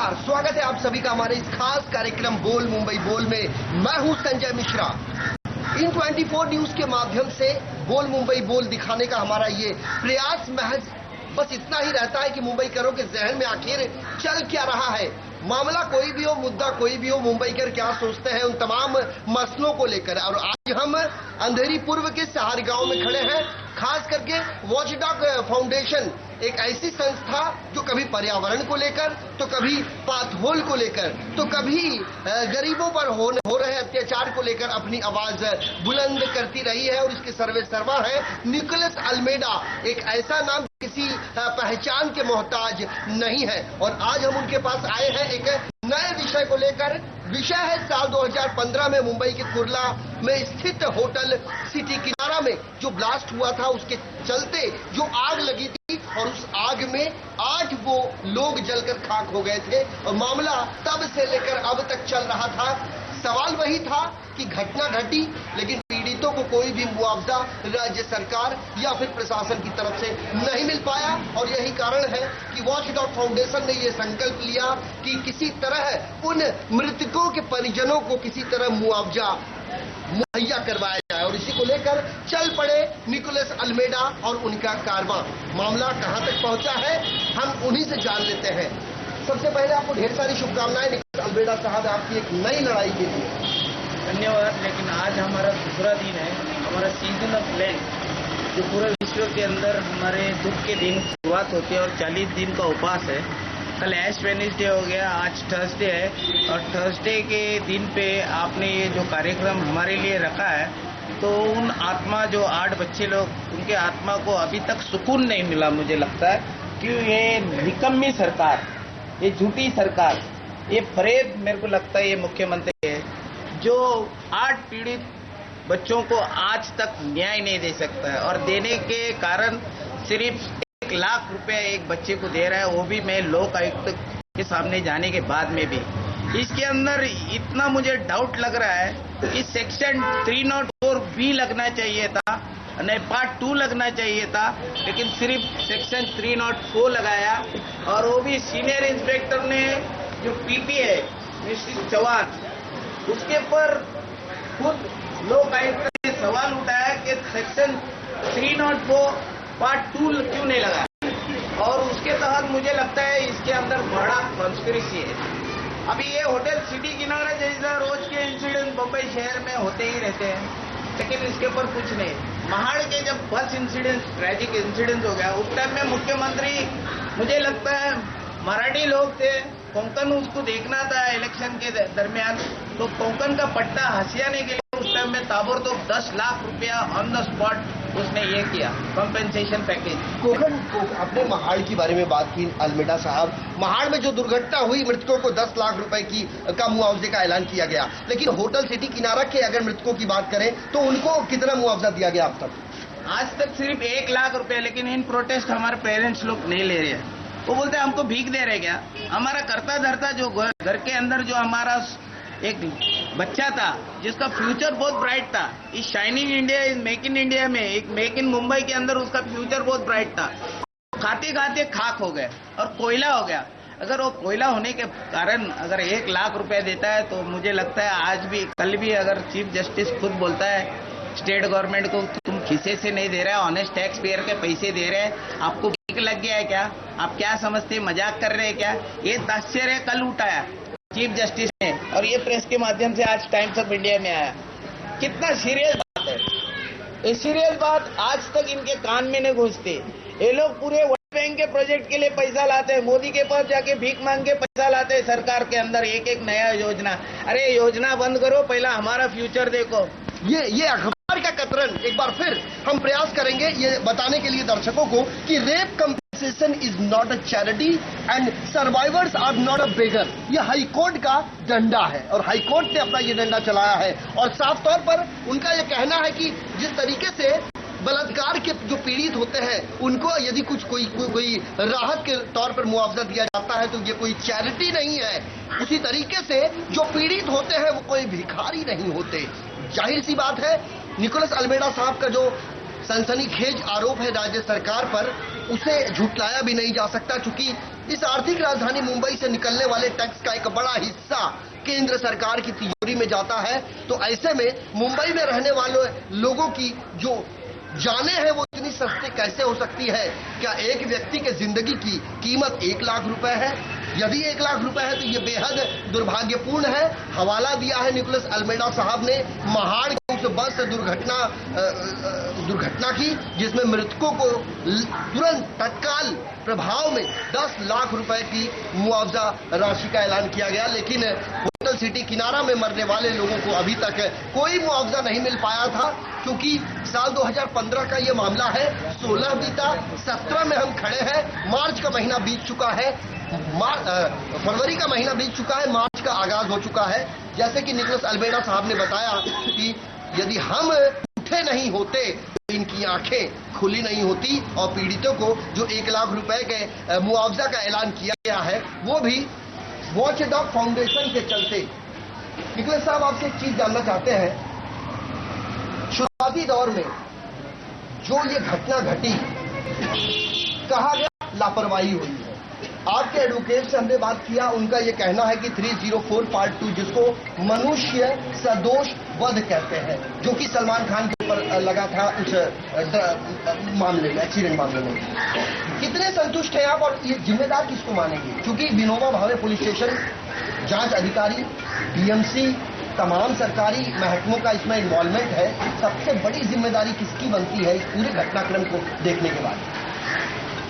नमस्कार, स्वागत है आप सभी का हमारे इस खास कार्यक्रम बोल मुंबई बोल में। मैं हूं संजय मिश्रा। इन 24 न्यूज के माध्यम से बोल मुंबई बोल दिखाने का हमारा ये प्रयास महज बस इतना ही रहता है कि मुंबईकरों के जहन में आखिर चल क्या रहा है। मामला कोई भी हो, मुद्दा कोई भी हो, मुंबईकर क्या सोचते हैं उन तमाम मसलों को लेकर। और आज हम अंधेरी पूर्व के सहार गांव में खड़े हैं, खास करके वॉचडॉग फाउंडेशन, एक ऐसी संस्था जो कभी पर्यावरण को लेकर, तो कभी पाथहोल को लेकर, तो कभी गरीबों पर हो रहे अत्याचार को लेकर अपनी आवाज बुलंद करती रही है। और इसके सर्वे सर्वा है निकोलस अल्मेडा, एक ऐसा नाम किसी पहचान के मोहताज नहीं है। और आज हम उनके पास आए हैं एक नए विषय को लेकर। विषय है साल 2015 में मुंबई के कुर्ला में स्थित होटल सिटी किनारा में जो ब्लास्ट हुआ था, उसके चलते जो आग लगी थी और उस आग में 8 वो लोग जलकर खाक हो गए थे। और मामला तब से लेकर अब तक चल रहा था। सवाल वही था कि घटना घटी, लेकिन पीड़ितों को कोई भी मुआवजा राज्य सरकार या फिर प्रशासन की तरफ से नहीं मिल पाया। और यही कारण है कि वॉचडॉग फाउंडेशन ने ये संकल्प लिया कि किसी तरह उन मृतकों के परिजनों को किसी तरह मुआवजा मुहैया करवाया जाए। और इसी को लेकर चल पड़े निकोलस अल्मेडा और उनका कारवां। मामला कहां तक पहुंचा है हम उन्हीं से जान लेते हैं। सबसे पहले आपको ढेर सारी शुभकामनाएं निकोलस अल्मेडा साहब, आपकी एक नई लड़ाई के लिए धन्यवाद। लेकिन आज हमारा दूसरा दिन है, हमारा सीजन ऑफ लैंड, जो पूरे विश्व के अंदर हमारे दुख के दिन शुरुआत होती है और 40 दिन का उपवास है। कल ऐश वेडनेसडे हो गया, आज थर्सडे है और थर्सडे के दिन पे आपने ये जो कार्यक्रम हमारे लिए रखा है, तो उन आत्मा जो 8 बच्चे लोग, उनके आत्मा को अभी तक सुकून नहीं मिला। मुझे लगता है कि ये निकम्मी सरकार, ये झूठी सरकार, ये फरेब, मेरे को लगता है ये मुख्यमंत्री है जो 8 पीड़ित बच्चों को आज तक न्याय नहीं दे सकता है। और देने के कारण सिर्फ 1 लाख रुपया एक बच्चे को दे रहा है, वो भी मैं लोक आयुक्त के सामने जाने के बाद में भी। इसके अंदर इतना मुझे डाउट लग रहा है कि सेक्शन 304 भी लगना चाहिए था, नहीं पार्ट 2 लगना चाहिए था, लेकिन सिर्फ सेक्शन 304 लगाया। और वो भी सीनियर इंस्पेक्टर ने जो पीपी है मिस्टर चौहान, उसके पर खुद लोक आयुक्त ने सवाल उठाया कि सेक्शन 304 पार्ट 2 क्यों नहीं लगाया। और उसके तहत मुझे लगता है इसके अंदर बड़ा कॉन्स्पिरेसी है। अभी ये होटल सिटी किनारा जैसा रोज के इंसिडेंट बम्बई शहर में होते ही रहते हैं, लेकिन इसके ऊपर कुछ नहीं। महाड़ के जब बस इंसिडेंट, ट्रैजिक इंसिडेंट हो गया, उस टाइम में मुख्यमंत्री, मुझे लगता है मराठी लोग थे, कोंकण उसको देखना था इलेक्शन के दरमियान, तो कोंकण का पट्टा हसियाने के लिए उस टाइम में ताबड़तोड़ 10 लाख रुपया ऑन द स्पॉट उसने ये किया कॉम्पेंसेशन पैकेज। कोंकण अपने महाड़ के बारे में बात की अल्मेडा साहब, महाड़ में जो दुर्घटना हुई, मृतकों को 10 लाख रुपए का मुआवजे का ऐलान किया गया, लेकिन होटल सिटी किनारा के अगर मृतकों की बात करें तो उनको कितना मुआवजा दिया गया अब तक? आज तक सिर्फ 1 लाख रुपया, लेकिन इन प्रोटेस्ट हमारे पेरेंट्स लोग नहीं ले रहे हैं। वो बोलते हैं हमको भीख दे रहे क्या। हमारा करता धरता जो घर के अंदर जो हमारा एक बच्चा था जिसका फ्यूचर बहुत ब्राइट था, इस शाइनिंग इंडिया, इस मेक इन इंडिया में, एक मेक इन मुंबई के अंदर उसका फ्यूचर बहुत ब्राइट था, खाते खाते खाक हो गए और कोयला हो गया। अगर वो कोयला होने के कारण अगर 1 लाख रुपया देता है, तो मुझे लगता है आज भी कल भी अगर चीफ जस्टिस खुद बोलता है स्टेट गवर्नमेंट को, तुम खिसे से नहीं दे रहे हैं, ऑनेस्ट टैक्स पेयर के पैसे दे रहे हैं, आपको भीख लग गया है क्या? आप क्या समझते, मजाक कर रहे हैं क्या? ये ताश्चर्य कल उठाया चीफ जस्टिस ने, और ये प्रेस के माध्यम से आज टाइम्स ऑफ इंडिया में आया। कितना सीरियस बात है ये। सीरियस बात आज तक इनके कान में नहीं घुसती। ये लोग पूरे वर्ल्ड बैंक के प्रोजेक्ट के लिए पैसा लाते हैं, मोदी के पास जाके भीख मांग के पैसा लाते हैं सरकार के अंदर, एक नया योजना। अरे योजना बंद करो, पहला हमारा फ्यूचर देखो। ये अखबार का कतरन एक बार फिर हम प्रयास करेंगे ये बताने के लिए दर्शकों को कि rape compensation is not a charity and survivors are not a beggar. ये हाईकोर्ट का डंडा है और हाईकोर्ट ने अपना ये डंडा चलाया है। और साफ तौर पर उनका ये कहना है कि जिस तरीके से बलात्कार के जो पीड़ित होते हैं उनको यदि कुछ कोई राहत के तौर पर मुआवजा दिया जाता है तो ये कोई चैरिटी नहीं है। उसी तरीके से जो पीड़ित होते हैं वो कोई भिखारी नहीं होते। जाहिर सी बात है निकोलस अल्मेडा साहब का जो सनसनीखेज आरोप है राज्य सरकार पर, उसे झुटलाया भी नहीं जा सकता, क्योंकि इस आर्थिक राजधानी मुंबई से निकलने वाले टैक्स का एक बड़ा हिस्सा केंद्र सरकार की तिजोरी में जाता है। तो ऐसे में मुंबई में रहने वाले लोगों की जो जाने हैं वो इतनी सस्ती कैसे हो सकती है? क्या एक व्यक्ति के जिंदगी की कीमत 1 लाख रुपए है? यदि 1 लाख रुपए है तो ये बेहद दुर्भाग्यपूर्ण है। हवाला दिया है निकोलस अल्मेडा साहब ने महाड़ की उस बस दुर्घटना की, जिसमें मृतकों को तुरंत तत्काल प्रभाव में 10 लाख रुपए की मुआवजा राशि का ऐलान किया गया। लेकिन होटल सिटी किनारा में मरने वाले लोगों को अभी तक कोई मुआवजा नहीं मिल पाया था, क्योंकि साल 2015 का ये मामला है। 16 बीता, 17 में हम खड़े हैं, मार्च का महीना बीत चुका है, फरवरी का महीना बीत चुका है, मार्च का आगाज हो चुका है। जैसे कि निकोलस अल्मेडा साहब ने बताया कि यदि हम उठे नहीं होते तो इनकी आंखें खुली नहीं होती, और पीड़ितों को जो 1 लाख रुपए के मुआवजा का ऐलान किया गया है वो भी वॉचडॉग फाउंडेशन के चलते। निकोलस साहब, आपसे एक चीज जानना चाहते हैं, शुरुआती दौर में जो ये घटना घटी, कहा गया लापरवाही हुई है। आपके एडवोकेट से हमने बात किया, उनका ये कहना है कि 304 पार्ट 2, जिसको मनुष्य सदोष वध कहते हैं, जो कि सलमान खान के ऊपर लगा था उस मामले में, एक्सीडेंट मामले में। कितने संतुष्ट हैं आप, और ये जिम्मेदार किसको मानेंगे? क्योंकि विनोबा भावे पुलिस स्टेशन, जांच अधिकारी, डीएमसी, तमाम सरकारी महकमों का इसमें इन्वॉल्वमेंट है। सबसे बड़ी जिम्मेदारी किसकी बनती है इस पूरे घटनाक्रम को देखने के बाद?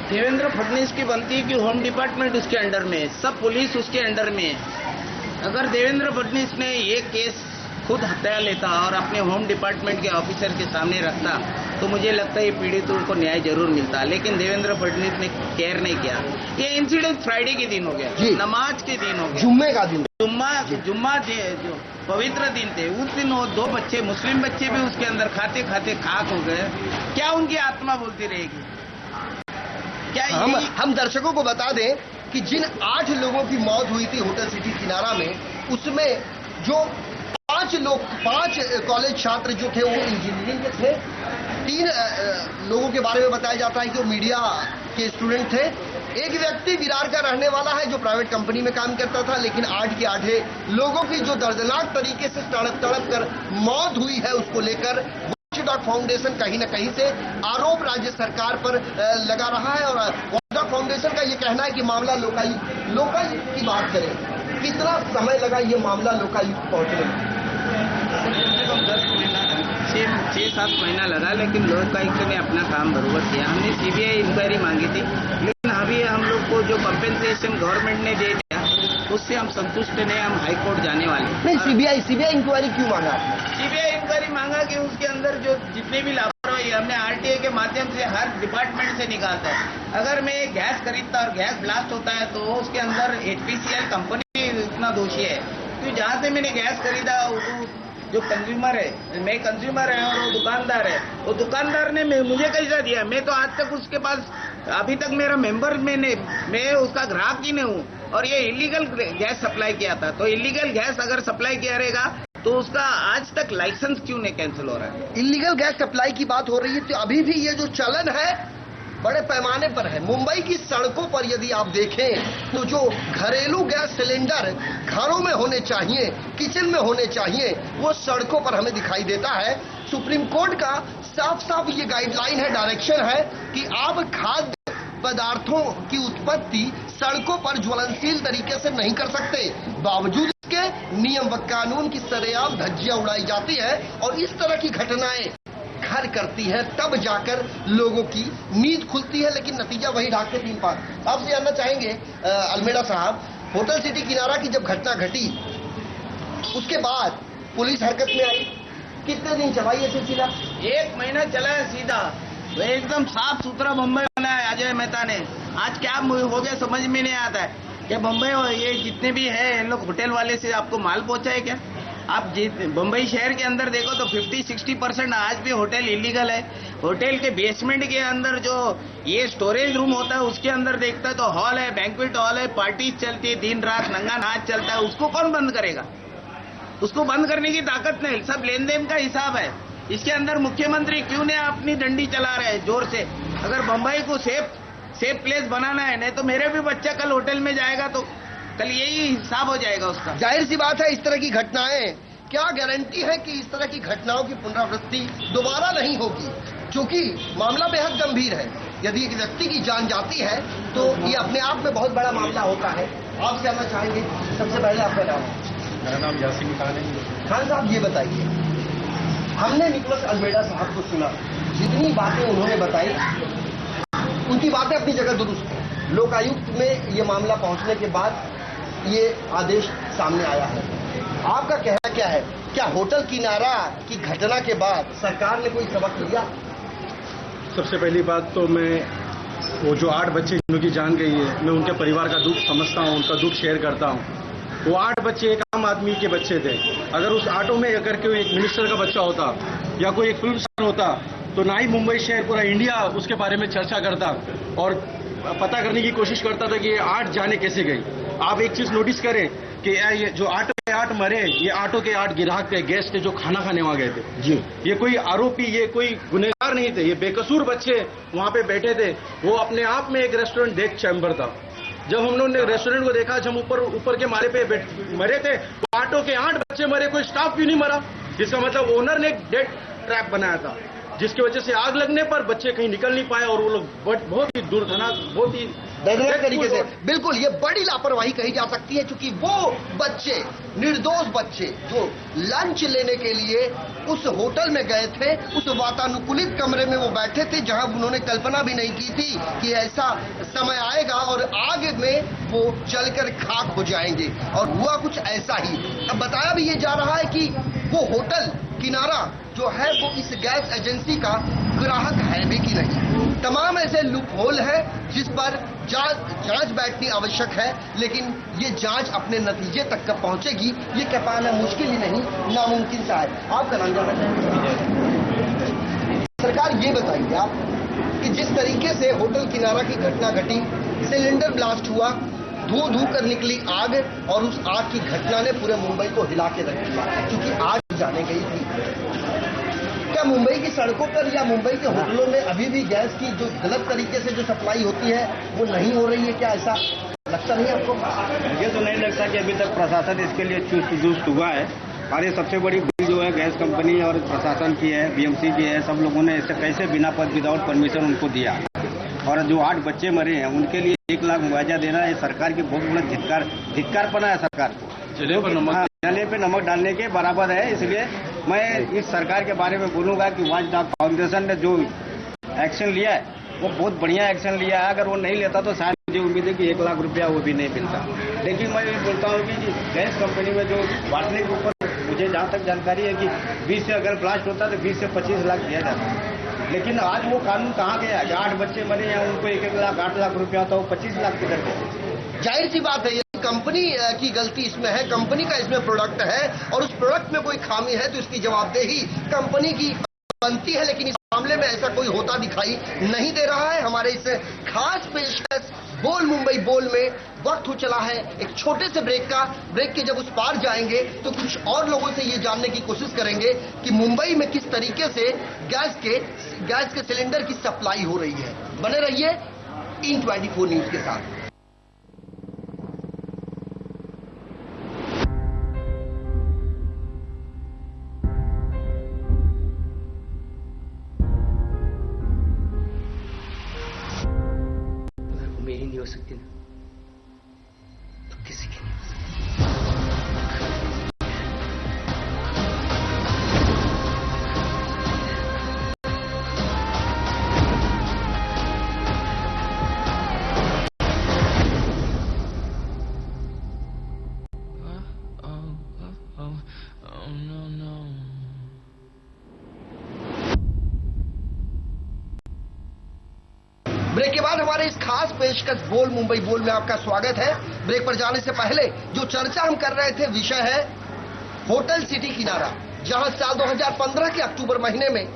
देवेंद्र फडणवीस की बनती है कि होम डिपार्टमेंट उसके अंडर में है, सब पुलिस उसके अंडर में है। अगर देवेंद्र फडणवीस ने ये केस खुद हत्या लेता और अपने होम डिपार्टमेंट के ऑफिसर के सामने रखता तो मुझे लगता है ये पीड़ितों को न्याय जरूर मिलता, लेकिन देवेंद्र फडणवीस ने केयर नहीं किया। ये इंसिडेंट फ्राइडे के दिन हो गया, नमाज के दिन हो गया, जुम्मे का दिन, जुम्मा जो पवित्र दिन थे, उस दिन वो 2 बच्चे, मुस्लिम बच्चे भी उसके अंदर खाते खाते खाक हो गए। क्या उनकी आत्मा बोलती रहेगी? क्या हम दर्शकों को बता दें कि जिन 8 लोगों की मौत हुई थी होटल सिटी किनारा में, उसमें जो 5 कॉलेज छात्र जो थे वो इंजीनियरिंग के थे। 3 लोगों के बारे में बताया जाता है कि वो मीडिया के स्टूडेंट थे। एक व्यक्ति विरार का रहने वाला है जो प्राइवेट कंपनी में काम करता था। लेकिन 8 के 8 लोगों की जो दर्दनाक तरीके से तड़प कर मौत हुई है, उसको लेकर वॉचडॉग फाउंडेशन कहीं न कहीं से आरोप राज्य सरकार पर लगा रहा है। और वॉचडॉग फाउंडेशन का ये कहना है कि मामला लोकायुक्त की बात करें, कितना समय लगा ये मामला लोकायुक्त पहुंचने में? 6-7 महीना लगा, लेकिन लोकायुक्त ने अपना काम बरोबर किया। हमने सीबीआई इंक्वायरी मांगी थी, लेकिन अभी हम लोग को जो कंपेंसेशन गवर्नमेंट ने दे दिया उससे हम संतुष्ट नहीं, हम हाई कोर्ट जाने वाले। नहीं, सीबीआई इंक्वायरी क्यों मांगा? सीबीआई इंक्वायरी मांगा कि उसके अंदर जो जितने भी लापरवाही हमने आरटीआई के माध्यम से हर डिपार्टमेंट से निकालता है। अगर मैं गैस खरीदता और गैस ब्लास्ट होता है तो उसके अंदर HPCL कंपनी इतना दोषी है, क्योंकि जहाँ से मैंने गैस खरीदा जो कंज्यूमर है, मैं कंज्यूमर है और वो दुकानदार है, वो दुकानदार ने मुझे कैसा दिया? मैं तो आज तक उसके पास, अभी तक मेरा मेंबर मैं उसका ग्राहक ही नहीं हूँ, और ये इलीगल गैस सप्लाई किया था। तो इलीगल गैस अगर सप्लाई किया रहेगा तो उसका आज तक लाइसेंस क्यों नहीं कैंसिल हो रहा है? इलीगल गैस सप्लाई की बात हो रही है, तो अभी भी ये जो चलन है बड़े पैमाने पर है। मुंबई की सड़कों पर यदि आप देखें तो जो घरेलू गैस सिलेंडर घरों में होने चाहिए, किचन में होने चाहिए, वो सड़कों पर हमें दिखाई देता है। सुप्रीम कोर्ट का साफ ये गाइडलाइन है, डायरेक्शन है कि आप खाद्य पदार्थों की उत्पत्ति सड़कों पर ज्वलनशील तरीके से नहीं कर सकते। बावजूद इसके नियम व कानून की सरेआम धज्जियां उड़ाई जाती है, और इस तरह की घटनाएं घर करती है, तब जाकर लोगों की नींद खुलती है। लेकिन नतीजा वही ढाक के 3 पार। आपसे जानना चाहेंगे अल्मेडा साहब, होटल सिटी किनारा की जब घटना घटी उसके बाद पुलिस हरकत में आई, कितने दिन चला ये सिलसिला? 1 महीना चला है सीधा, एकदम साफ सुथरा मुंबई बना है अजय मेहता ने। आज क्या हो गया समझ में नहीं आता है कि मुंबई ये जितने भी है इन लोग होटल वाले से आपको माल पहुंचाए क्या? आप बम्बई शहर के अंदर देखो तो 50-60% आज भी होटल इलीगल है। होटल के बेसमेंट के अंदर जो ये स्टोरेज रूम होता है उसके अंदर देखता है तो हॉल है, बैंक्वेट हॉल है, पार्टी चलती है, दिन रात नंगा नाच चलता है। उसको कौन बंद करेगा? उसको बंद करने की ताकत नहीं, सब लेन देन का हिसाब है। इसके अंदर मुख्यमंत्री क्यों नहीं अपनी डंडी चला रहे हैं जोर से? अगर बम्बई को सेफ सेफ प्लेस बनाना है, नहीं तो मेरे भी बच्चा कल होटल में जाएगा तो कल यही हिसाब हो जाएगा उसका। जाहिर सी बात है, इस तरह की घटनाएं, क्या गारंटी है कि इस तरह की घटनाओं की पुनरावृत्ति दोबारा नहीं होगी? क्योंकि मामला बेहद गंभीर है। यदि एक व्यक्ति की जान जाती है तो ये अपने आप में बहुत बड़ा मामला होता है। आप जानना चाहेंगे, सबसे पहले आपका नाम? मेरा नाम यासीन खान है। खान साहब, ये बताइए, हमने निकोलस अल्मेडा साहब को सुना, जितनी बातें उन्होंने बताई उनकी बातें अपनी जगह दुरुस्त हैं। लोकायुक्त में ये मामला पहुंचने के बाद ये आदेश सामने आया है। आपका कहना क्या है? क्या होटल किनारा की घटना के बाद सरकार ने कोई सबक लिया? सबसे पहली बात तो मैं वो जो 8 बच्चे जिनकी जान गई है, मैं उनके परिवार का दुख समझता हूँ, उनका दुख शेयर करता हूँ। वो 8 बच्चे एक आम आदमी के बच्चे थे। अगर उस ऑटो में अगर कोई एक मिनिस्टर का बच्चा होता या कोई एक फिल्म स्टार होता तो ना ही मुंबई शहर, पूरा इंडिया उसके बारे में चर्चा करता और पता करने की कोशिश करता था कि ये 8 जाने कैसे गई। आप एक चीज नोटिस करें कि ये जो ऑटो के 8 मरे, ये ऑटो के 8 ग्राहक थे, गेस्ट थे जो खाना खाने वहां गए थे जी। ये कोई आरोपी, ये कोई गुनहगार नहीं थे, ये बेकसूर बच्चे वहां पे बैठे थे। वो अपने आप में एक रेस्टोरेंट डेथ चैम्बर था। जब हम लोगों ने रेस्टोरेंट को देखा, जब ऊपर के मारे पे मरे थे, तो ऑटो के 8 बच्चे मरे, कोई स्टाफ भी नहीं मरा। इसका मतलब ओनर ने एक डेथ ट्रैप बनाया था, जिसकी वजह से आग लगने पर बच्चे कहीं निकल नहीं पाए और वो लोग बहुत ही दुर्घटना, बहुत ही दर्दनाक तरीके से, बिल्कुल ये बड़ी लापरवाही कही जा सकती है। क्योंकि वो बच्चे, निर्दोष बच्चे जो लंच लेने के लिए उस होटल में गए थे, उस वातानुकूलित कमरे में वो बैठे थे जहां उन्होंने कल्पना भी नहीं की थी कि ऐसा समय आएगा और आग में वो जलकर खाक हो जाएंगे, और हुआ कुछ ऐसा ही। अब बताया भी ये जा रहा है कि वो होटल किनारा जो है वो इस गैस एजेंसी का ग्राहक है भी कि नहीं। तमाम ऐसे लूप होल है जिस पर जांच बैठनी आवश्यक है, लेकिन ये जांच अपने नतीजे तक कब पहुंचेगी ये कह पाना मुश्किल ही नहीं, नामुमकिन सा है। आपका नाम जानना चाहेंगे? सरकार ये बताइए आप कि जिस तरीके से होटल किनारा की घटना घटी, सिलेंडर ब्लास्ट हुआ, धू कर निकली आग, और उस आग की घटना ने पूरे मुंबई को हिला के रख दिया क्योंकि आग जाने गई थी। क्या मुंबई की सड़कों पर या मुंबई के होटलों में अभी भी गैस की जो गलत तरीके से जो सप्लाई होती है वो नहीं हो रही है? क्या ऐसा लगता नहीं आपको? मुझे तो नहीं लगता कि अभी तक प्रशासन इसके लिए चुस्त हुआ है। और ये सबसे बड़ी भूल जो है गैस कंपनी और प्रशासन की है, बीएमसी की है, सब लोगों ने इसे कैसे बिना विदाउट परमिशन उनको दिया। और जो 8 बच्चे मरे हैं उनके लिए 1 लाख मुआवजा देना है सरकार की बहुत बड़ा धिक्कारपना है सरकार को। जले पे नमक डालने के बराबर है। इसलिए मैं इस सरकार के बारे में बोलूंगा कि वॉच डॉग फाउंडेशन ने जो एक्शन लिया है वो बहुत बढ़िया एक्शन लिया है। अगर वो नहीं लेता तो शायद मुझे उम्मीद है कि 1 लाख रुपया वो भी नहीं मिलता। लेकिन मैं ये बोलता हूँ कि गैस कंपनी में जो बांटने के ऊपर मुझे जहाँ तक जानकारी है कि 20 से अगर ब्लास्ट होता है तो 20 से 25 लाख दिया जाता है। लेकिन आज वो कानून कहाँ गया? 8 बच्चे मरे या उनको 1-1 लाख 8 लाख रुपया होता वो 25 लाख किधर गए? जाहिर सी बात है ये कंपनी की गलती इसमें है, कंपनी का इसमें प्रोडक्ट है और उस प्रोडक्ट में कोई खामी है तो इसकी जवाबदेही कंपनी की बनती है। लेकिन इस मामले में ऐसा कोई होता दिखाई नहीं दे रहा है। हमारे इस खास पेशकश बोल मुंबई बोल में वक्त हो चला है एक छोटे से ब्रेक के जब उस पार जाएंगे तो कुछ और लोगों से ये जानने की कोशिश करेंगे कि मुंबई में किस तरीके से गैस के सिलेंडर की सप्लाई हो रही है। बने रहिए इन 24 न्यूज के साथ। मेरी नहीं हो सकती ना तो किसी की नहीं हो सकती। ब्रेक के बाद हमारे इस खास पेशकश बोल मुंबई बोल में आपका स्वागत है। ब्रेक पर जाने से पहले जो चर्चा हम कर रहे थे विषय है होटल सिटी किनारा, जहां साल 2015 के अक्टूबर महीने में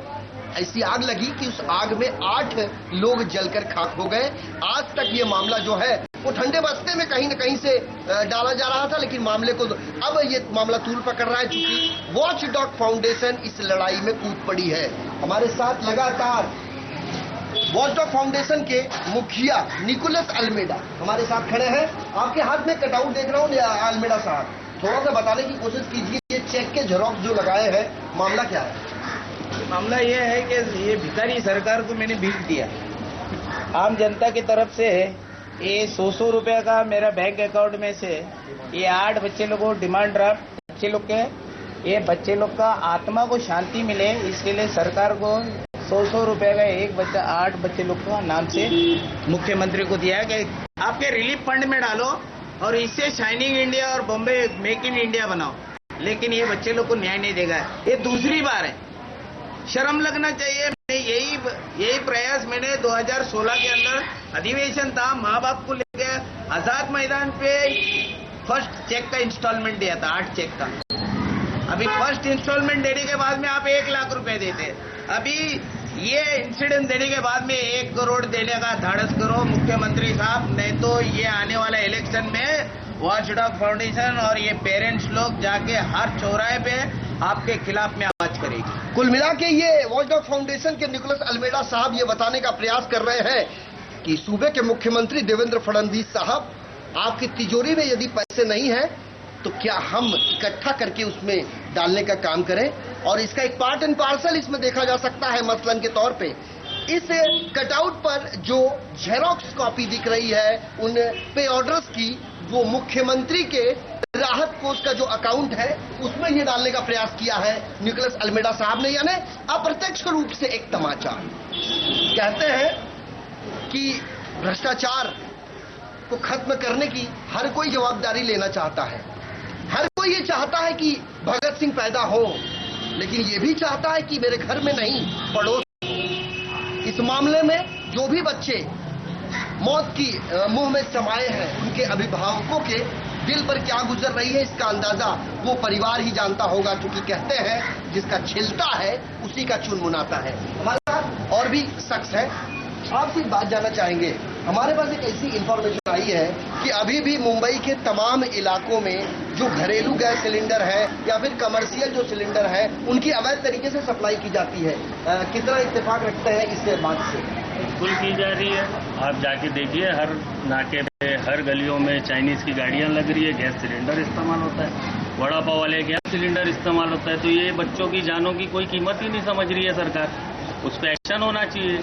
ऐसी आग लगी कि उस आग में 8 लोग जलकर खाक हो गए। आज तक ये मामला जो है वो ठंडे बस्ते में कहीं न कहीं से डाला जा रहा था, लेकिन मामले को अब ये मामला तूल पकड़ रहा है क्योंकि वॉच डॉग फाउंडेशन इस लड़ाई में कूद पड़ी है। हमारे साथ लगातार वॉचडॉग फाउंडेशन के मुखिया निकोलस अल्मेडा हमारे साथ खड़े हैं। आपके हाथ में कटआउट देख रहा हूँ अल्मेडा साहब, थोड़ा सा बताने की कोशिश कीजिए, ये चेक के झेरॉक्स जो लगाए हैं, मामला क्या है? मामला ये है कि ये भिखारी सरकार को मैंने भीख दिया, आम जनता की तरफ से ये 100 रुपये का मेरा बैंक अकाउंट में से ये 8 बच्चे लोगों को डिमांड ड्राफ्ट बच्चे लोग के, ये बच्चे लोग का आत्मा को शांति मिले इसके लिए सरकार को 100 रुपये का एक बच्चा 8 बच्चे लोग का नाम से मुख्यमंत्री को दिया कि आपके रिलीफ फंड में डालो और इससे शाइनिंग इंडिया और बॉम्बे मेक इन इंडिया बनाओ, लेकिन ये बच्चे लोग को न्याय नहीं देगा। ये दूसरी बार है, शर्म लगना चाहिए। यही प्रयास मैंने 2016 के अंदर अधिवेशन था, माँ बाप को लेकर आजाद मैदान पे फर्स्ट चेक का इंस्टॉलमेंट दिया था, 8 चेक का। अभी फर्स्ट इंस्टॉलमेंट देने के बाद में आप 1 लाख रुपए देते, अभी ये इंसिडेंट देने के बाद में 1 करोड़ देने का धाड़स करो मुख्यमंत्री साहब, नहीं तो ये आने वाला इलेक्शन में वॉचडॉग फाउंडेशन और ये पेरेंट्स लोग जाके हर चौराहे पे आपके खिलाफ में आवाज करेगी। कुल मिला के ये वॉचडॉग फाउंडेशन के निकोलस अल्मेडा साहब ये बताने का प्रयास कर रहे हैं कि सूबे के मुख्यमंत्री देवेंद्र फडणवीस साहब, आपकी तिजोरी में यदि पैसे नहीं है तो क्या हम इकट्ठा करके उसमें डालने का काम करें, और इसका एक पार्ट एंड पार्सल इसमें देखा जा सकता है। मसलन के तौर पे इस कटआउट पर जो जेरोक्स कॉपी दिख रही है उन पे ऑर्डर्स की, वो मुख्यमंत्री के राहत कोष का जो अकाउंट है उसमें ये डालने का प्रयास किया है निकोलस अल्मेडा साहब ने, यानी अप्रत्यक्ष रूप से एक तमाचा। कहते हैं कि भ्रष्टाचार को खत्म करने की हर कोई जवाबदारी लेना चाहता है, हर कोई ये चाहता है कि भगत सिंह पैदा हो, लेकिन ये भी चाहता है कि मेरे घर में नहीं पड़ोस। इस मामले में जो भी बच्चे मौत की मुंह में समाये हैं, उनके अभिभावकों के दिल पर क्या गुजर रही है इसका अंदाजा वो परिवार ही जानता होगा, क्योंकि कहते हैं जिसका छिलता है उसी का चुन मुनाता है। हमारे साथ और भी शख्स है, आपसे एक बात जानना चाहेंगे। हमारे पास एक ऐसी इंफॉर्मेशन आई है कि अभी भी मुंबई के तमाम इलाकों में जो घरेलू गैस सिलेंडर है या फिर कमर्शियल जो सिलेंडर है उनकी अवैध तरीके से सप्लाई की जाती है। कितना इत्तेफाक रखते हैं इस बात से? बिल्कुल की जा रही है, आप जाके देखिए, हर नाके पे हर गलियों में चाइनीज की गाड़ियां लग रही है, गैस सिलेंडर इस्तेमाल होता है, वड़ा पाव वाले गैस सिलेंडर इस्तेमाल होता है। तो ये बच्चों की जानों की कोई कीमत ही नहीं समझ रही है सरकार, उस पर एक्शन होना चाहिए,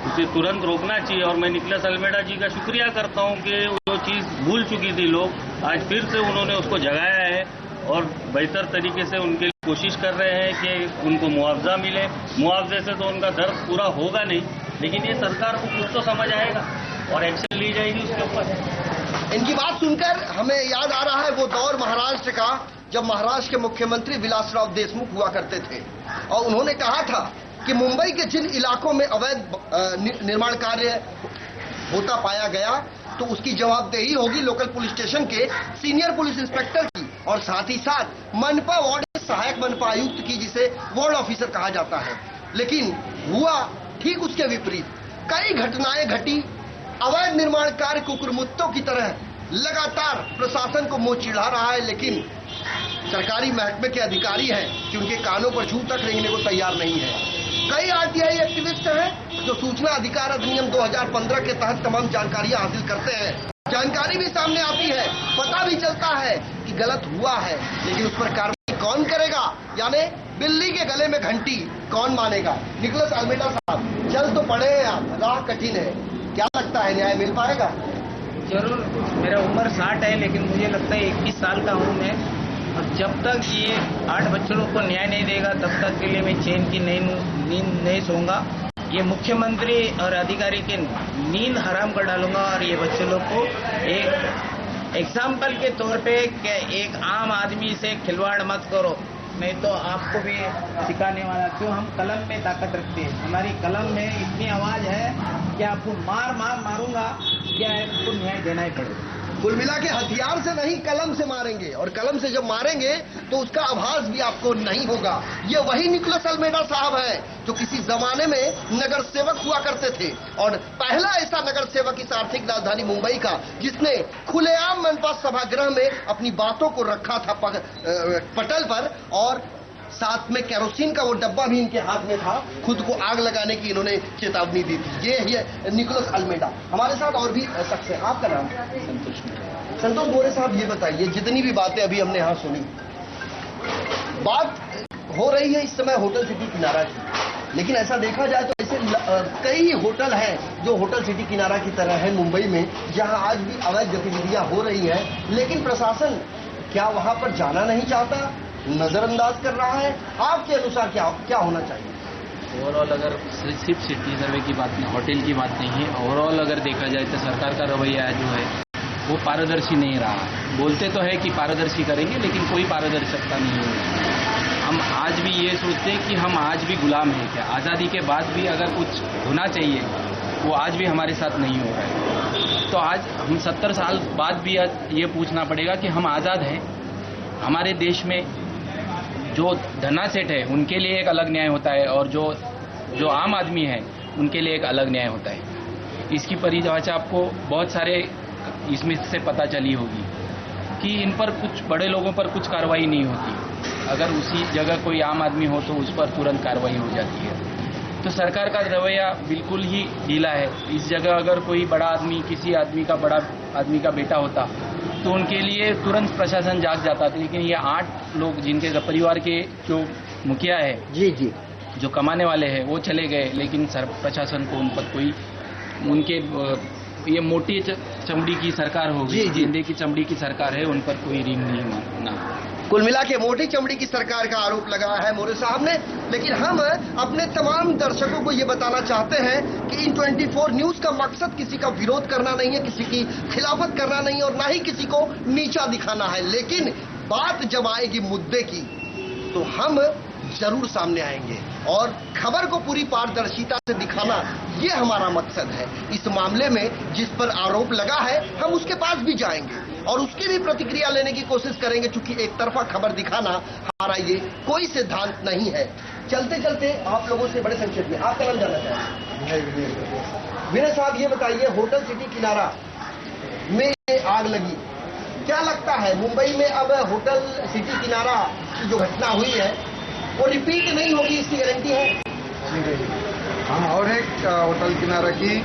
उसे तुरंत रोकना चाहिए। और मैं निकोलस अल्मेडा जी का शुक्रिया करता हूं कि जो चीज़ भूल चुकी थी लोग, आज फिर से उन्होंने उसको जगाया है और बेहतर तरीके से उनके लिए कोशिश कर रहे हैं कि उनको मुआवजा मिले। मुआवजे से तो उनका दर्द पूरा होगा नहीं, लेकिन ये सरकार को कुछ तो समझ आएगा और एक्शन ली जाएगी उसके ऊपर। इनकी बात सुनकर हमें याद आ रहा है वो दौर महाराष्ट्र का, जब महाराष्ट्र के मुख्यमंत्री विलासराव देशमुख हुआ करते थे और उन्होंने कहा था कि मुंबई के जिन इलाकों में अवैध निर्माण कार्य होता पाया गया तो उसकी जवाबदेही होगी लोकल पुलिस स्टेशन के सीनियर पुलिस इंस्पेक्टर की, और साथ ही साथ मनपा वार्ड सहायक मनपा आयुक्त की, जिसे वार्ड ऑफिसर कहा जाता है। लेकिन हुआ ठीक उसके विपरीत, कई घटनाएं घटी, अवैध निर्माण कार्य कुकुरमुत्तों की तरह लगातार प्रशासन को मुंह चिढ़ा रहा है, लेकिन सरकारी महकमे के अधिकारी हैं कि उनके कानों पर जूं तक रेंगने को तैयार नहीं है। कई आरटीआई एक्टिविस्ट हैं जो सूचना अधिकार अधिनियम 2015 के तहत तमाम जानकारियां हासिल करते हैं, जानकारी भी सामने आती है, पता भी चलता है कि गलत हुआ है, लेकिन उस पर कार्रवाई कौन करेगा, यानी बिल्ली के गले में घंटी कौन मानेगा? निकोलस अल्मेडा साहब, चल तो पड़े हैं आप, राह कठिन है, क्या लगता है न्याय मिल पाएगा? जरूर, मेरा उम्र 60 है, लेकिन मुझे लगता है 21 साल का हूँ मैं, और जब तक ये 8 बच्चों को न्याय नहीं देगा तब तक के लिए मैं चैन की नींद नहीं सोऊंगा। ये मुख्यमंत्री और अधिकारी के नींद हराम कर डालूंगा और ये बच्चे लोग को एक एग्जाम्पल के तौर पे एक आम आदमी से खिलवाड़ मत करो, नहीं तो आपको भी सिखाने वाला। क्यों हम कलम में ताकत रखते हैं, हमारी कलम में इतनी आवाज है कि आपको मारूंगा, क्या आपको न्याय देना ही पड़ेगा। कुल मिला के हथियार से नहीं कलम से मारेंगे, और कलम से जब मारेंगे तो उसका आभास भी आपको नहीं होगा। ये वही निकोलस अल्मेडा साहब है जो किसी जमाने में नगर सेवक हुआ करते थे, और पहला ऐसा नगर सेवक इस आर्थिक राजधानी मुंबई का जिसने खुलेआम मनपा सभागृह में अपनी बातों को रखा था पटल पर, और साथ में केरोसिन का वो डब्बा भी इनके हाथ में था, खुद को आग लगाने की इन्होंने चेतावनी दी थी। ये है निकोलस अल्मेडा। हमारे साथ और भी शख्स है। आपका नाम? संतोष मोरे साहब, ये बताइए, जितनी भी बातें अभी हमने यहाँ सुनी, बात हो रही है इस समय होटल सिटी किनारा की, लेकिन ऐसा देखा जाए तो ऐसे कई होटल हैं जो होटल सिटी किनारा की तरह है मुंबई में, जहां आज भी अवैध गतिविधियां हो रही हैं, लेकिन प्रशासन क्या वहां पर जाना नहीं चाहता, नजरअंदाज कर रहा है? आपके अनुसार क्या होना चाहिए? ओवरऑल अगर सिर्फ सिटी सर्वे की बात नहीं, होटल की बात नहीं है, ओवरऑल अगर देखा जाए तो सरकार का रवैया जो है वो पारदर्शी नहीं रहा। बोलते तो है कि पारदर्शी करेंगे, लेकिन कोई पारदर्शिता नहीं है। हम आज भी ये सोचते हैं कि हम आज भी गुलाम हैं क्या? आज़ादी के बाद भी अगर कुछ होना चाहिए वो आज भी हमारे साथ नहीं हो रहा है। तो आज हम 70 साल बाद भी ये पूछना पड़ेगा कि हम आज़ाद हैं। हमारे देश में जो धना सेठ है उनके लिए एक अलग न्याय होता है, और जो आम आदमी है उनके लिए एक अलग न्याय होता है। इसकी परिभाषा आपको बहुत सारे इसमें से पता चली होगी कि इन पर कुछ बड़े लोगों पर कुछ कार्रवाई नहीं होती। अगर उसी जगह कोई आम आदमी हो तो उस पर तुरंत कार्रवाई हो जाती है। तो सरकार का रवैया बिल्कुल ही ढीला है। इस जगह अगर कोई बड़ा आदमी, किसी आदमी का बड़ा आदमी का बेटा होता तो उनके लिए तुरंत प्रशासन जाग जाता था, लेकिन ये 8 लोग जिनके परिवार के जो मुखिया है, जी जो कमाने वाले हैं, वो चले गए, लेकिन प्रशासन को उन पर कोई, उनके ये मोटी चमड़ी की सरकार होगी, गेंदे की चमड़ी की सरकार है, उन पर कोई रिंग नहीं मारना। कुल मिला के मोटी चमड़ी की सरकार का आरोप लगाया है मोरे साहब ने। लेकिन हम अपने तमाम दर्शकों को ये बताना चाहते हैं कि इन 24 न्यूज का मकसद किसी का विरोध करना नहीं है, किसी की खिलाफत करना नहीं है, और ना ही किसी को नीचा दिखाना है। लेकिन बात जब आएगी मुद्दे की तो हम जरूर सामने आएंगे, और खबर को पूरी पारदर्शिता से दिखाना ये हमारा मकसद है। इस मामले में जिस पर आरोप लगा है हम उसके पास भी जाएंगे और उसकी भी प्रतिक्रिया लेने की कोशिश करेंगे, क्योंकि एक तरफा खबर दिखाना हमारा ये कोई सिद्धांत नहीं है। चलते चलते आप लोगों से बड़े संक्षेप में आपका नाम जानना चाहेंगे? विनय साहब, ये बताइए, होटल सिटी किनारा में आग लगी, क्या लगता है मुंबई में अब होटल सिटी किनारा की जो घटना हुई है वो रिपीट नहीं होगी, इसकी गारंटी है? हम और एक होटल किनारा की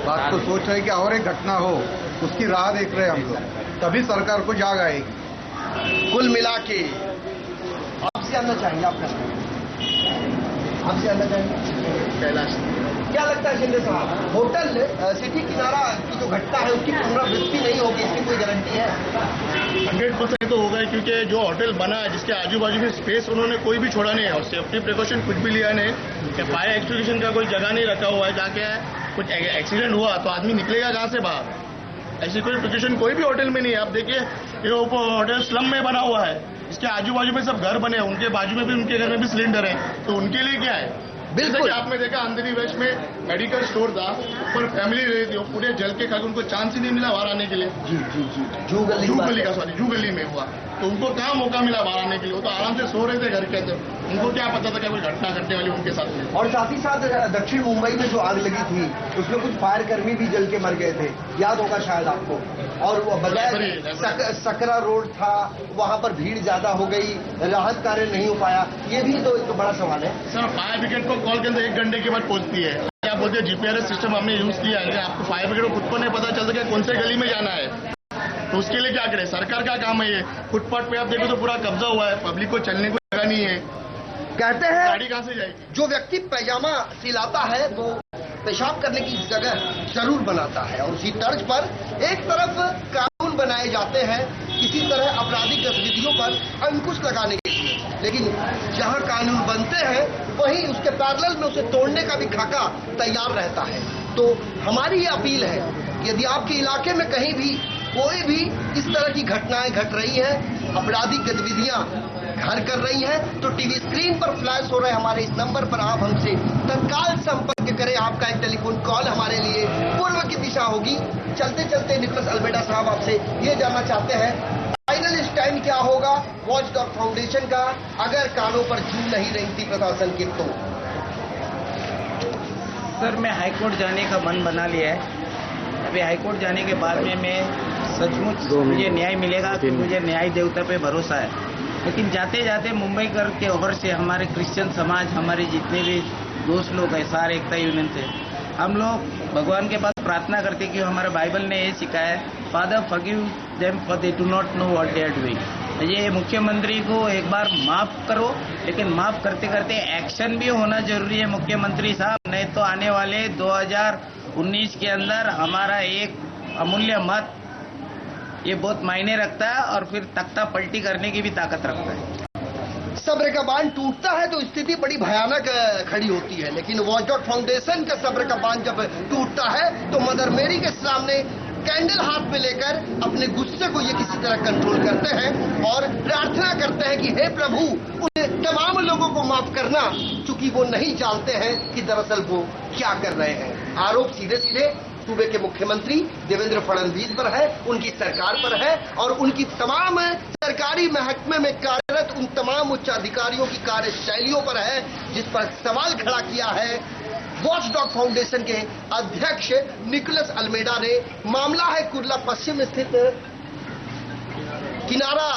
बात को सोच रहे हैं कि और एक घटना हो, उसकी राह देख रहे हैं हम लोग, तभी सरकार को जाग आएगी। कुल मिला के आपसे जानना चाहेंगे, आपसे जानना चाहेंगे कैलाश, क्या लगता है शिंदे साहब, होटल सिटी किनारा की जो घटना है उसकी पुनरावृत्ति नहीं होगी, इसकी कोई गारंटी है? 100% तो होगा, क्योंकि जो होटल बना है जिसके आजू बाजू में स्पेस उन्होंने कोई भी छोड़ा नहीं है, और सेफ्टी प्रिकॉशन कुछ भी लिया नहीं कि फायर एक्सटिंग्विशन का कोई जगह नहीं रखा हुआ है, जाके कुछ एक्सीडेंट हुआ तो आदमी निकलेगा कहाँ से बाहर। ऐसी कोई प्रिकॉशन कोई भी होटल में नहीं है। आप देखिए ये होटल स्लम में बना हुआ है, इसके आजू बाजू में सब घर बने हैं, उनके बाजू में भी, उनके घर में भी सिलेंडर है, तो उनके लिए क्या है? बिल्कुल, आपने देखा अंधेरी वेस्ट में मेडिकल स्टोर था, ऊपर फैमिली रही थी, पूरे जल के खा के उनको चांस ही नहीं मिला बाहर आने के लिए। जी जू गली में हुआ, तो उनको कहाँ मौका मिला बाहर आने के लिए? वो तो आराम से सो रहे थे घर के अंदर, उनको क्या पता था कि कोई घटना घटने वाली उनके साथ में। और साथ ही साथ दक्षिण मुंबई में जो आग लगी थी उसमें कुछ फायर कर्मी भी जल के मर गए थे, याद होगा शायद आपको। और बजाय सकरा रोड था, वहां पर भीड़ ज्यादा हो गई, राहत कार्य नहीं हो पाया, ये भी तो एक बड़ा सवाल है। सर, फायर ब्रिगेड को कॉल के अंदर 1 घंटे के बाद पहुंचती है। क्या बोलते हैं, जीपीआरएस सिस्टम हमने यूज किया है, आपको फायर ब्रिगेड को खुद को नहीं पता चलता कि कौन से गली में जाना है, तो उसके लिए क्या करें? सरकार का काम है ये। फुटपाथ पे आप देखो तो पूरा कब्जा हुआ है, पब्लिक को चलने को जगह नहीं है, कहते हैं गाड़ी कहाँ से जाएगी? जो व्यक्ति पैजामा सिलाता है वो पेशाब करने की जगह जरूर बनाता है, और उसी तर्ज पर एक तरफ कानून बनाए जाते हैं किसी तरह आपराधिक गतिविधियों पर अंकुश लगाने के लिए, लेकिन जहां कानून बनते हैं वहीं उसके पैरेलल में उसे तोड़ने का भी खाका तैयार रहता है। तो हमारी ये अपील है कि यदि आपके इलाके में कहीं भी कोई भी इस तरह की घटनाएं घट रही हैं, आपराधिक गतिविधियां घर कर रही हैं, तो टीवी स्क्रीन पर फ्लैश हो रहे हमारे इस नंबर पर आप हमसे तत्काल संपर्क करें। आपका एक टेलीफोन कॉल हमारे लिए पूर्व की दिशा होगी। चलते चलते निकोलस अल्मेडा साहब आपसे ये जानना चाहते हैं, फाइनल स्टैंड क्या होगा वॉचडॉग फाउंडेशन का अगर कानों पर जू नहीं रही थी प्रशासन की? तो सर, मैं हाईकोर्ट जाने का मन बना लिया है। अभी हाईकोर्ट जाने के बाद में मैं सचमुच मुझे न्याय मिलेगा, कि मुझे न्याय देवता पे भरोसा है। लेकिन जाते जाते मुंबई कर के ओर से हमारे क्रिश्चियन समाज, हमारे जितने भी दोस्त लोग हैं, सारे एकता यूनियन से हम लोग भगवान के पास प्रार्थना करते कि हमारे बाइबल ने ये सिखाया है, father forgive them for they do not know what they are doing. ये मुख्यमंत्री को एक बार माफ करो, लेकिन माफ करते करते एक्शन भी होना जरूरी है मुख्यमंत्री साहब, नहीं तो आने वाले 2019 के अंदर हमारा एक अमूल्य मत ये बहुत मायने रखता है और फिर तख्ता पलटी करने की भी ताकत रखता है। सब्र का बांध टूटता है तो स्थिति बड़ी भयानक खड़ी होती है, लेकिन वॉचडॉग फाउंडेशन का सब्र का बांध जब टूटता है तो मदर मेरी के सामने कैंडल हाथ में लेकर अपने गुस्से को ये किसी तरह कंट्रोल करते हैं और प्रार्थना करते हैं कि हे प्रभु उन तमाम लोगों को माफ करना, क्योंकि वो नहीं जानते हैं कि दरअसल वो क्या कर रहे हैं। आरोप सीधे सीधे सूबे के मुख्यमंत्री देवेंद्र फडणवीस पर है, उनकी सरकार पर है और उनकी तमाम सरकारी महकमे में कार्यरत उन तमाम उच्च अधिकारियों की कार्यशैलियों पर है, जिस पर सवाल खड़ा किया है वॉचडॉग फाउंडेशन के अध्यक्ष निकोलस अल्मेडा ने। मामला है कुर्ला पश्चिम स्थित किनारा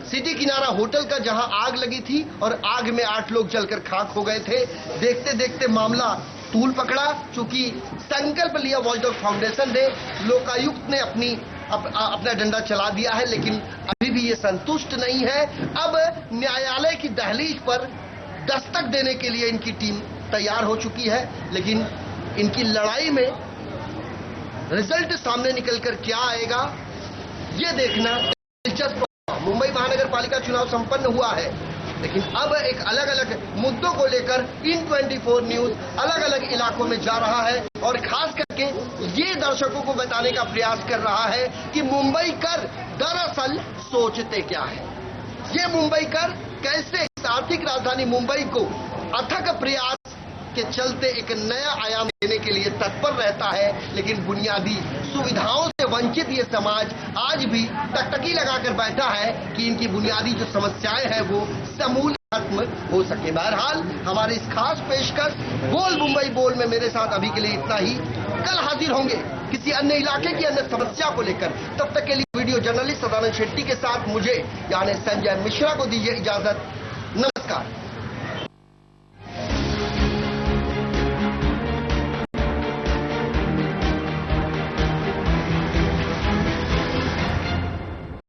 सिटी किनारा होटल का, जहां आग लगी थी और आग में 8 लोग जलकर खाक हो गए थे। देखते देखते मामला तूल पकड़ा, चूंकि संकल्प लिया वॉचडॉग फाउंडेशन ने, लोकायुक्त ने अपना डंडा चला दिया है, लेकिन अभी भी ये संतुष्ट नहीं है। अब न्यायालय की दहलीज पर दस्तक देने के लिए इनकी टीम तैयार हो चुकी है, लेकिन इनकी लड़ाई में रिजल्ट सामने निकलकर क्या आएगा ये देखना दिलचस्प। मुंबई महानगर पालिका चुनाव संपन्न हुआ है, लेकिन अब एक अलग अलग मुद्दों को लेकर इन 24 न्यूज अलग अलग इलाकों में जा रहा है और खास करके ये दर्शकों को बताने का प्रयास कर रहा है कि मुंबई कर दरअसल सोचते क्या है। ये मुंबई कर कैसे इस आर्थिक राजधानी मुंबई को अथक प्रयास के चलते एक नया आयाम देने के लिए तत्पर रहता है, लेकिन बुनियादी सुविधाओं से वंचित ये समाज आज भी टकटकी लगाकर बैठा है कि इनकी बुनियादी जो समस्याएं हैं वो समूल खत्म हो सके। बहरहाल हमारे इस खास पेशकश बोल मुंबई बोल में मेरे साथ अभी के लिए इतना ही। कल हाजिर होंगे किसी अन्य इलाके की अन्य समस्या को लेकर। तब तक के लिए वीडियो जर्नलिस्ट सदानंद शेट्टी के साथ मुझे यानी संजय मिश्रा को दीजिए इजाजत। नमस्कार।